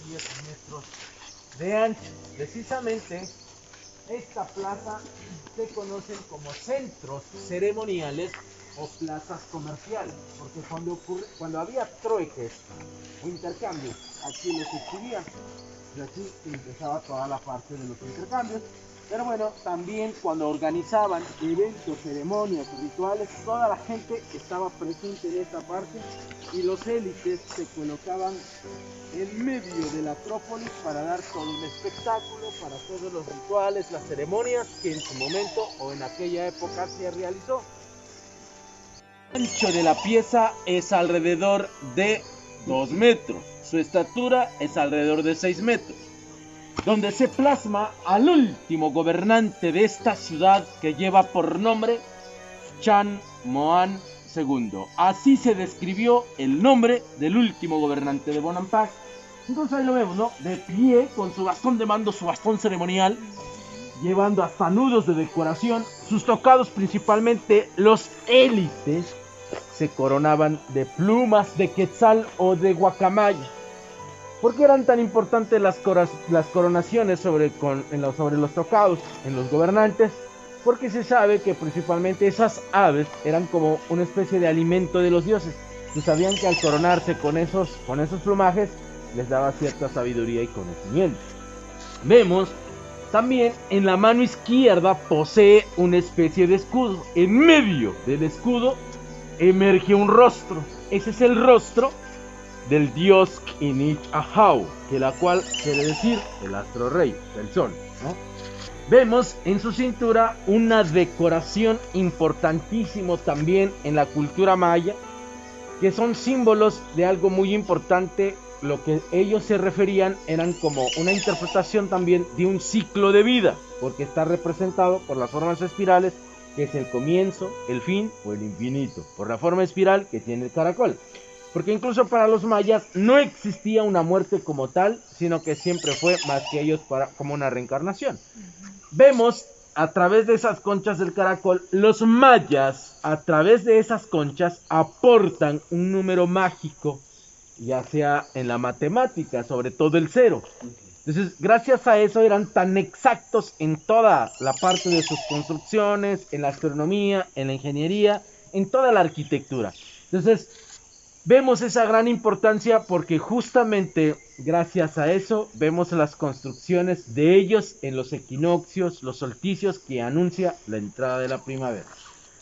10 metros de ancho. Precisamente esta plaza se conocen como centros ceremoniales o plazas comerciales, porque cuando había trueques o intercambios, aquí los exhibían. Y aquí empezaba toda la parte de los intercambios. Pero bueno, también cuando organizaban eventos, ceremonias, rituales, toda la gente estaba presente en esta parte y los élites se colocaban en medio de la Acrópolis para dar todo un espectáculo, para todos los rituales, las ceremonias que en su momento o en aquella época se realizó. El ancho de la pieza es alrededor de 2 metros, su estatura es alrededor de 6 metros, donde se plasma al último gobernante de esta ciudad que lleva por nombre Chan Moan II. Así se describió el nombre del último gobernante de Bonampak. Entonces ahí lo vemos, ¿no? De pie, con su bastón de mando, su bastón ceremonial, llevando hasta nudos de decoración. Sus tocados, principalmente los élites, se coronaban de plumas de quetzal o de guacamaya. ¿Por qué eran tan importantes las coronaciones sobre los tocados en los gobernantes? Porque se sabe que principalmente esas aves eran como una especie de alimento de los dioses. Y sabían que al coronarse con esos plumajes les daba cierta sabiduría y conocimiento. Vemos también en la mano izquierda posee una especie de escudo. En medio del escudo emerge un rostro. Ese es el rostro del dios Kinich Ahau, que la cual quiere decir el astro rey, el sol, ¿no? Vemos en su cintura una decoración importantísimo también en la cultura maya, que son símbolos de algo muy importante. Lo que ellos se referían eran como una interpretación también de un ciclo de vida, porque está representado por las formas espirales, que es el comienzo, el fin o el infinito, por la forma espiral que tiene el caracol. Porque incluso para los mayas no existía una muerte como tal, sino que siempre fue más que ellos como una reencarnación. Vemos a través de esas conchas del caracol, los mayas a través de esas conchas aportan un número mágico, ya sea en la matemática, sobre todo el cero. Entonces, gracias a eso eran tan exactos en toda la parte de sus construcciones, en la astronomía, en la ingeniería, en toda la arquitectura. Entonces, vemos esa gran importancia porque justamente gracias a eso vemos las construcciones de ellos en los equinoccios, los solsticios que anuncia la entrada de la primavera.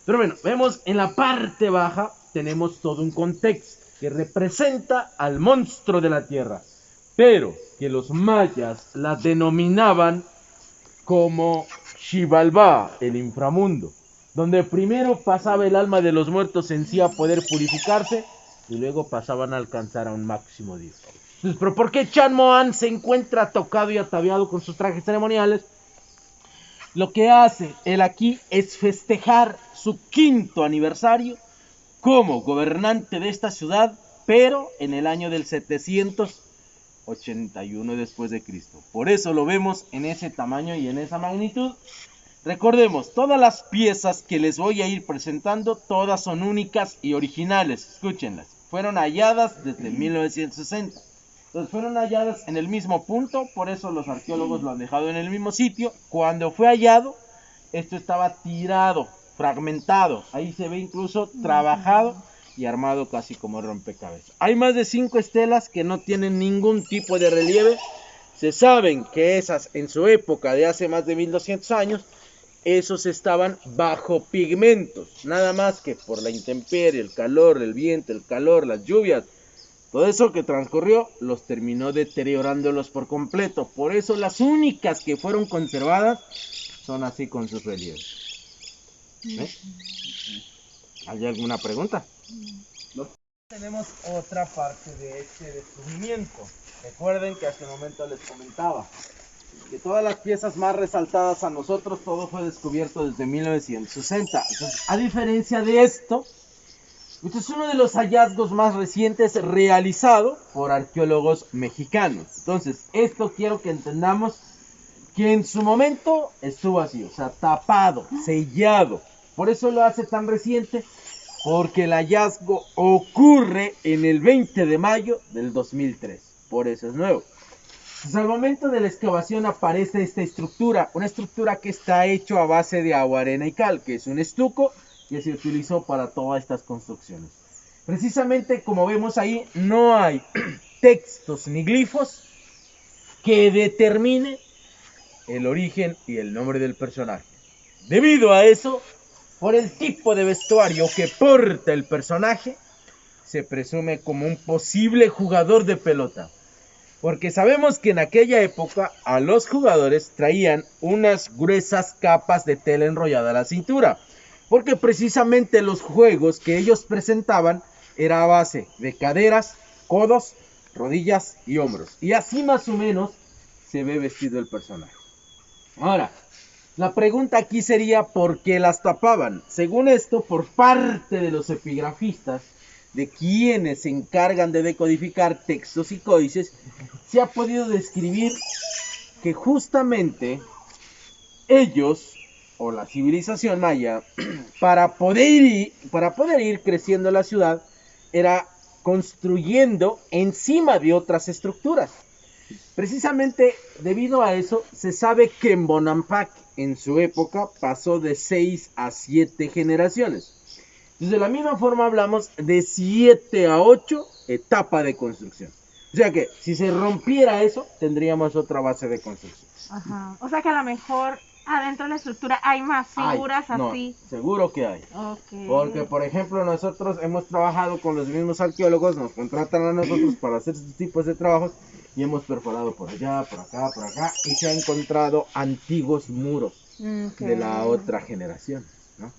Pero bueno, vemos en la parte baja tenemos todo un contexto que representa al monstruo de la tierra, pero que los mayas la denominaban como Xibalbá, el inframundo, donde primero pasaba el alma de los muertos en sí a poder purificarse y luego pasaban a alcanzar a un máximo Dios. Entonces, ¿pero por qué Chan Moan se encuentra tocado y ataviado con sus trajes ceremoniales? Lo que hace él aquí es festejar su 5º aniversario como gobernante de esta ciudad, pero en el año del 781 después de Cristo. Por eso lo vemos en ese tamaño y en esa magnitud. Recordemos, todas las piezas que les voy a ir presentando, todas son únicas y originales. Escúchenlas. Fueron halladas desde 1960. Entonces fueron halladas en el mismo punto, por eso los arqueólogos lo han dejado en el mismo sitio. Cuando fue hallado, esto estaba tirado, fragmentado. Ahí se ve incluso trabajado y armado casi como rompecabezas. Hay más de 5 estelas que no tienen ningún tipo de relieve. Se saben que esas en su época de hace más de 1200 años, esos estaban bajo pigmentos. Nada más que por la intemperie, el calor, el viento, el calor, las lluvias. Todo eso que transcurrió los terminó deteriorándolos por completo. Por eso las únicas que fueron conservadas son así con sus relieves. ¿Hay alguna pregunta? No. Tenemos otra parte de este descubrimiento. Recuerden que hasta el momento les comentaba que todas las piezas más resaltadas a nosotros, todo fue descubierto desde 1960. Entonces, a diferencia de esto, este es uno de los hallazgos más recientes realizado por arqueólogos mexicanos. Entonces, esto quiero que entendamos que en su momento estuvo así, o sea, tapado, sellado. Por eso lo hace tan reciente, porque el hallazgo ocurre en el 20 de mayo del 2003. Por eso es nuevo. Entonces, al momento de la excavación aparece esta estructura, una estructura que está hecha a base de agua, arena y cal, que es un estuco que se utilizó para todas estas construcciones. Precisamente como vemos ahí, no hay textos ni glifos que determine el origen y el nombre del personaje. Debido a eso, por el tipo de vestuario que porta el personaje, se presume como un posible jugador de pelota. Porque sabemos que en aquella época a los jugadores traían unas gruesas capas de tela enrollada a la cintura. Porque precisamente los juegos que ellos presentaban era a base de caderas, codos, rodillas y hombros. Y así más o menos se ve vestido el personaje. Ahora, la pregunta aquí sería ¿por qué las tapaban? Según esto, por parte de los epigrafistas, de quienes se encargan de decodificar textos y códices, se ha podido describir que justamente ellos, o la civilización maya, para poder ir creciendo la ciudad, era construyendo encima de otras estructuras. Precisamente debido a eso, se sabe que en Bonampak, en su época, pasó de 6 a 7 generaciones. Entonces, de la misma forma hablamos de 7 a 8 etapas de construcción. O sea que, si se rompiera eso, tendríamos otra base de construcción. Ajá. O sea que a lo mejor adentro de la estructura hay más figuras así. No, seguro que hay. Okay. Porque, por ejemplo, nosotros hemos trabajado con los mismos arqueólogos, nos contratan a nosotros para hacer estos tipos de trabajos y hemos perforado por allá, por acá y se han encontrado antiguos muros de la otra generación, ¿no?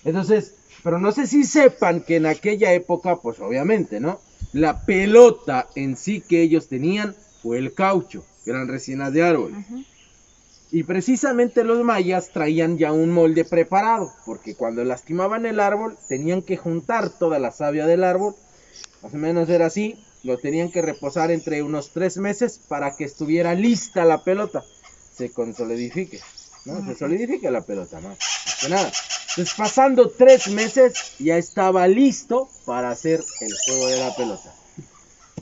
Entonces, pero no sé si sepan que en aquella época, pues obviamente, ¿no? La pelota en sí que ellos tenían fue el caucho, que eran resinas de árbol. Y precisamente los mayas traían ya un molde preparado, porque cuando lastimaban el árbol tenían que juntar toda la savia del árbol, más o menos era así, lo tenían que reposar entre unos 3 meses para que estuviera lista la pelota, se consolidifique, ¿no? Se solidifica la pelota, ¿no? Que nada. Entonces, pasando 3 meses, ya estaba listo para hacer el juego de la pelota.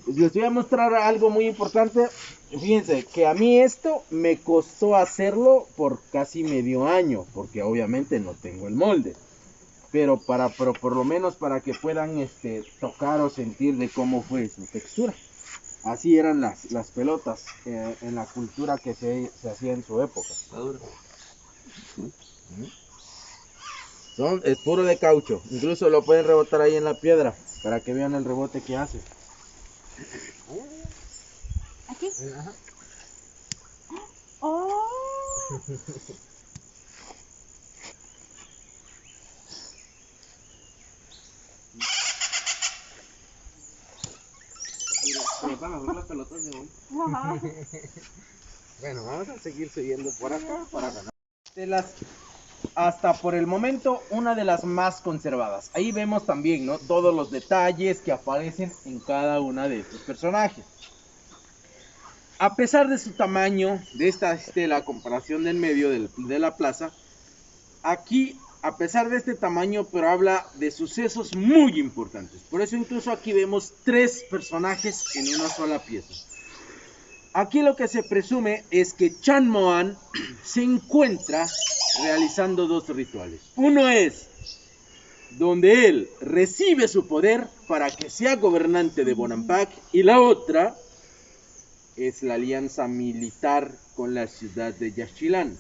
Les voy a mostrar algo muy importante. Fíjense que a mí esto me costó hacerlo por casi medio año, porque obviamente no tengo el molde. Pero por lo menos para que puedan tocar o sentir de cómo fue su textura. Así eran las pelotas en la cultura que se hacía en su época. Es puro de caucho, incluso lo pueden rebotar ahí en la piedra para que vean el rebote que hace. ¿Aquí? Ajá. ¡Oh! Las pelotas de hoy. Wow. Bueno, vamos a seguir subiendo por acá para ganar. Hasta por el momento, una de las más conservadas. Ahí vemos también, ¿no? Todos los detalles que aparecen en cada una de estos personajes. A pesar de su tamaño, de esta estela, comparación del medio de la plaza, aquí, a pesar de este tamaño, pero habla de sucesos muy importantes. Por eso incluso aquí vemos 3 personajes en una sola pieza. Aquí lo que se presume es que Chan Moan se encuentra realizando 2 rituales. Uno es donde él recibe su poder para que sea gobernante de Bonampak, y la otra es la alianza militar con la ciudad de Yaxchilán.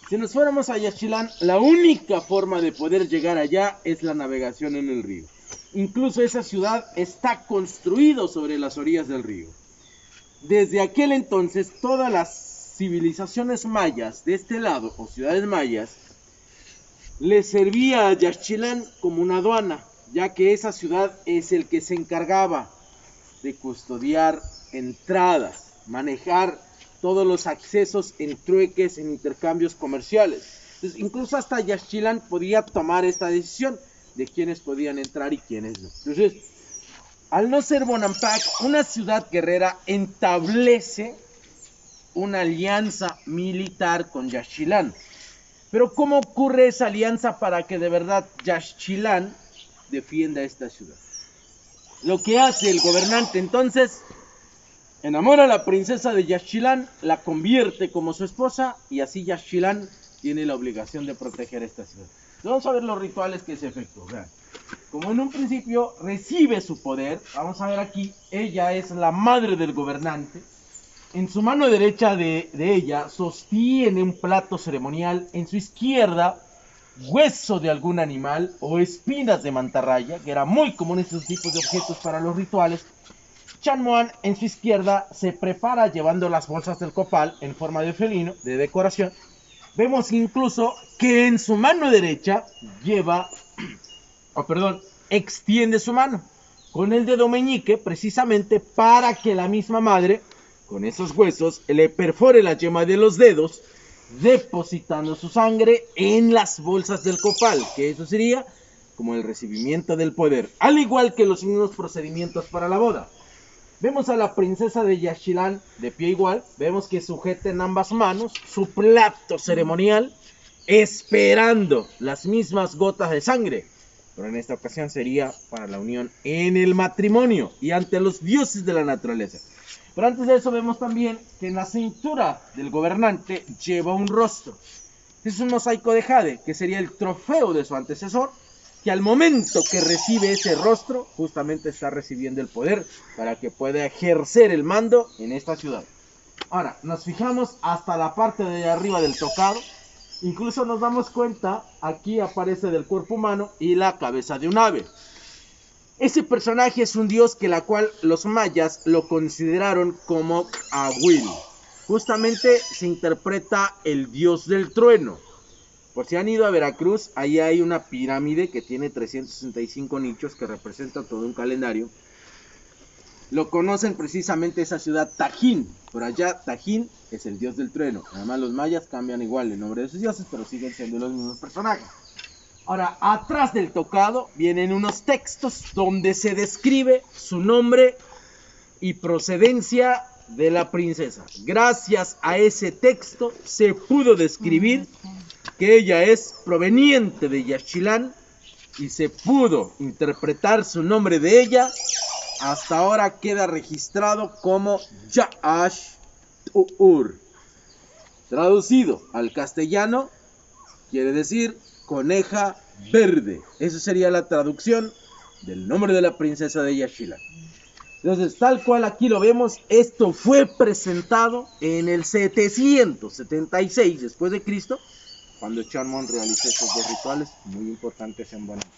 Si nos fuéramos a Yaxchilán, la única forma de poder llegar allá es la navegación en el río. Incluso esa ciudad está construida sobre las orillas del río. Desde aquel entonces, todas las civilizaciones mayas de este lado, o ciudades mayas, les servía a Yaxchilán como una aduana, ya que esa ciudad es el que se encargaba de custodiar entradas, manejar todos los accesos en trueques, en intercambios comerciales. Entonces, incluso hasta Yaxchilán podía tomar esta decisión de quiénes podían entrar y quiénes no. Entonces, al no ser Bonampak una ciudad guerrera, establece una alianza militar con Yaxchilán. Pero ¿cómo ocurre esa alianza para que de verdad Yaxchilán defienda esta ciudad? Lo que hace el gobernante entonces enamora a la princesa de Yaxchilán, la convierte como su esposa y así Yaxchilán tiene la obligación de proteger esta ciudad. Vamos a ver los rituales que se efectúan. Vean. Como en un principio recibe su poder, vamos a ver aquí, ella es la madre del gobernante. En su mano derecha de ella sostiene un plato ceremonial, en su izquierda hueso de algún animal o espinas de mantarraya, que era muy común estos tipos de objetos para los rituales. Chan Muan en su izquierda se prepara llevando las bolsas del copal en forma de felino, de decoración. Vemos incluso que en su mano derecha extiende su mano con el dedo meñique precisamente para que la misma madre, con esos huesos, le perfore la yema de los dedos, depositando su sangre en las bolsas del copal, que eso sería como el recibimiento del poder, al igual que los mismos procedimientos para la boda. Vemos a la princesa de Yaxchilán de pie igual, vemos que sujeta en ambas manos su plato ceremonial, esperando las mismas gotas de sangre, pero en esta ocasión sería para la unión en el matrimonio y ante los dioses de la naturaleza. Pero antes de eso vemos también que en la cintura del gobernante lleva un rostro. Es un mosaico de jade, que sería el trofeo de su antecesor, que al momento que recibe ese rostro, justamente está recibiendo el poder para que pueda ejercer el mando en esta ciudad. Ahora, nos fijamos hasta la parte de arriba del tocado. Incluso nos damos cuenta, aquí aparece del cuerpo humano y la cabeza de un ave. Ese personaje es un dios que la cual los mayas lo consideraron como Ahuil. Justamente se interpreta el dios del trueno. Por si han ido a Veracruz, ahí hay una pirámide que tiene 365 nichos que representa todo un calendario. Lo conocen precisamente esa ciudad Tajín. Por allá Tajín es el dios del trueno. Además los mayas cambian igual el nombre de sus dioses, pero siguen siendo los mismos personajes. Ahora, atrás del tocado vienen unos textos donde se describe su nombre y procedencia de la princesa. Gracias a ese texto se pudo describir que ella es proveniente de Yaxchilán y se pudo interpretar su nombre de ella. Hasta ahora queda registrado como Yaxch-ur. Traducido al castellano, quiere decir coneja verde. Esa sería la traducción del nombre de la princesa de Yaxchilán. Entonces, tal cual aquí lo vemos, esto fue presentado en el 776 después de Cristo, cuando Chan Muan realizó estos dos rituales muy importantes en Bonanza.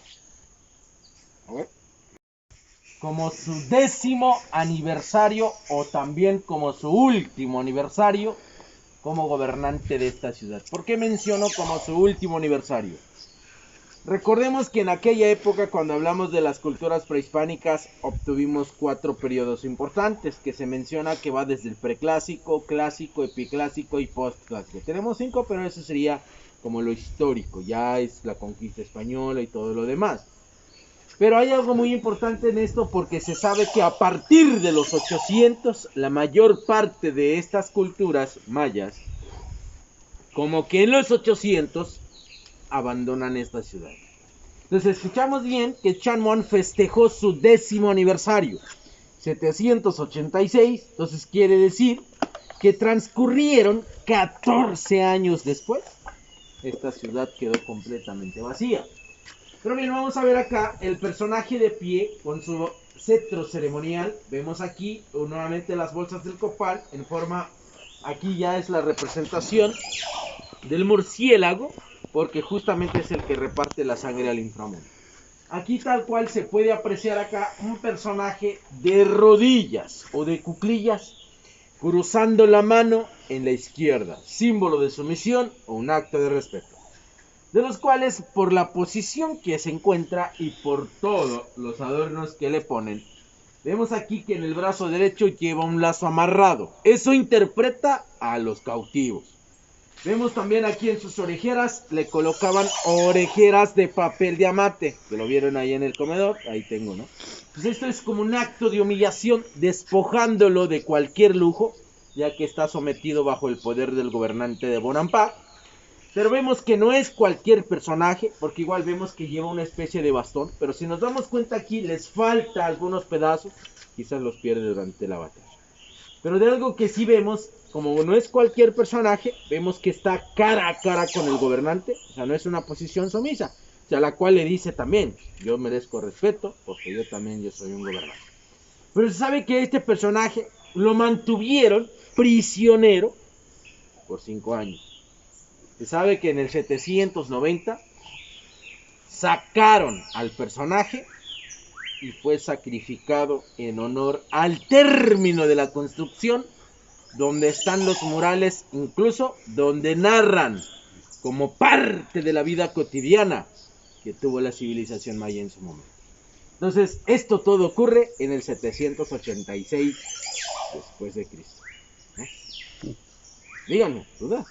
Como su 10º aniversario o también como su último aniversario como gobernante de esta ciudad. ¿Por qué menciono como su último aniversario? Recordemos que en aquella época, cuando hablamos de las culturas prehispánicas, obtuvimos 4 periodos importantes, que se menciona que va desde el preclásico, clásico, epiclásico y postclásico. Tenemos 5, pero eso sería como lo histórico, ya es la conquista española y todo lo demás. Pero hay algo muy importante en esto, porque se sabe que a partir de los 800, la mayor parte de estas culturas mayas, como que en los 800, abandonan esta ciudad. Entonces escuchamos bien que Chan Muan festejó su 10º aniversario, 786, entonces quiere decir que transcurrieron 14 años después, esta ciudad quedó completamente vacía. Pero bien, vamos a ver acá el personaje de pie con su cetro ceremonial. Vemos aquí nuevamente las bolsas del copal en forma, aquí ya es la representación del murciélago, porque justamente es el que reparte la sangre al inframundo. Aquí tal cual se puede apreciar acá un personaje de rodillas o de cuclillas, cruzando la mano en la izquierda, símbolo de sumisión o un acto de respeto. De los cuales, por la posición que se encuentra y por todos los adornos que le ponen, vemos aquí que en el brazo derecho lleva un lazo amarrado. Eso interpreta a los cautivos. Vemos también aquí en sus orejeras, le colocaban orejeras de papel de amate, que lo vieron ahí en el comedor, ahí tengo, ¿no? Pues esto es como un acto de humillación, despojándolo de cualquier lujo, ya que está sometido bajo el poder del gobernante de Bonampak. Pero vemos que no es cualquier personaje, porque igual vemos que lleva una especie de bastón, pero si nos damos cuenta aquí, les falta algunos pedazos, quizás los pierde durante la batalla. Pero de algo que sí vemos, como no es cualquier personaje, vemos que está cara a cara con el gobernante, o sea, no es una posición sumisa, o sea, la cual le dice también, yo merezco respeto, porque yo soy un gobernante. Pero se sabe que este personaje lo mantuvieron prisionero por 5 años. Se sabe que en el 790 sacaron al personaje y fue sacrificado en honor al término de la construcción, donde están los murales, incluso donde narran como parte de la vida cotidiana que tuvo la civilización maya en su momento. Entonces, esto todo ocurre en el 786 después de Cristo. ¿No? Díganme, ¿dudas?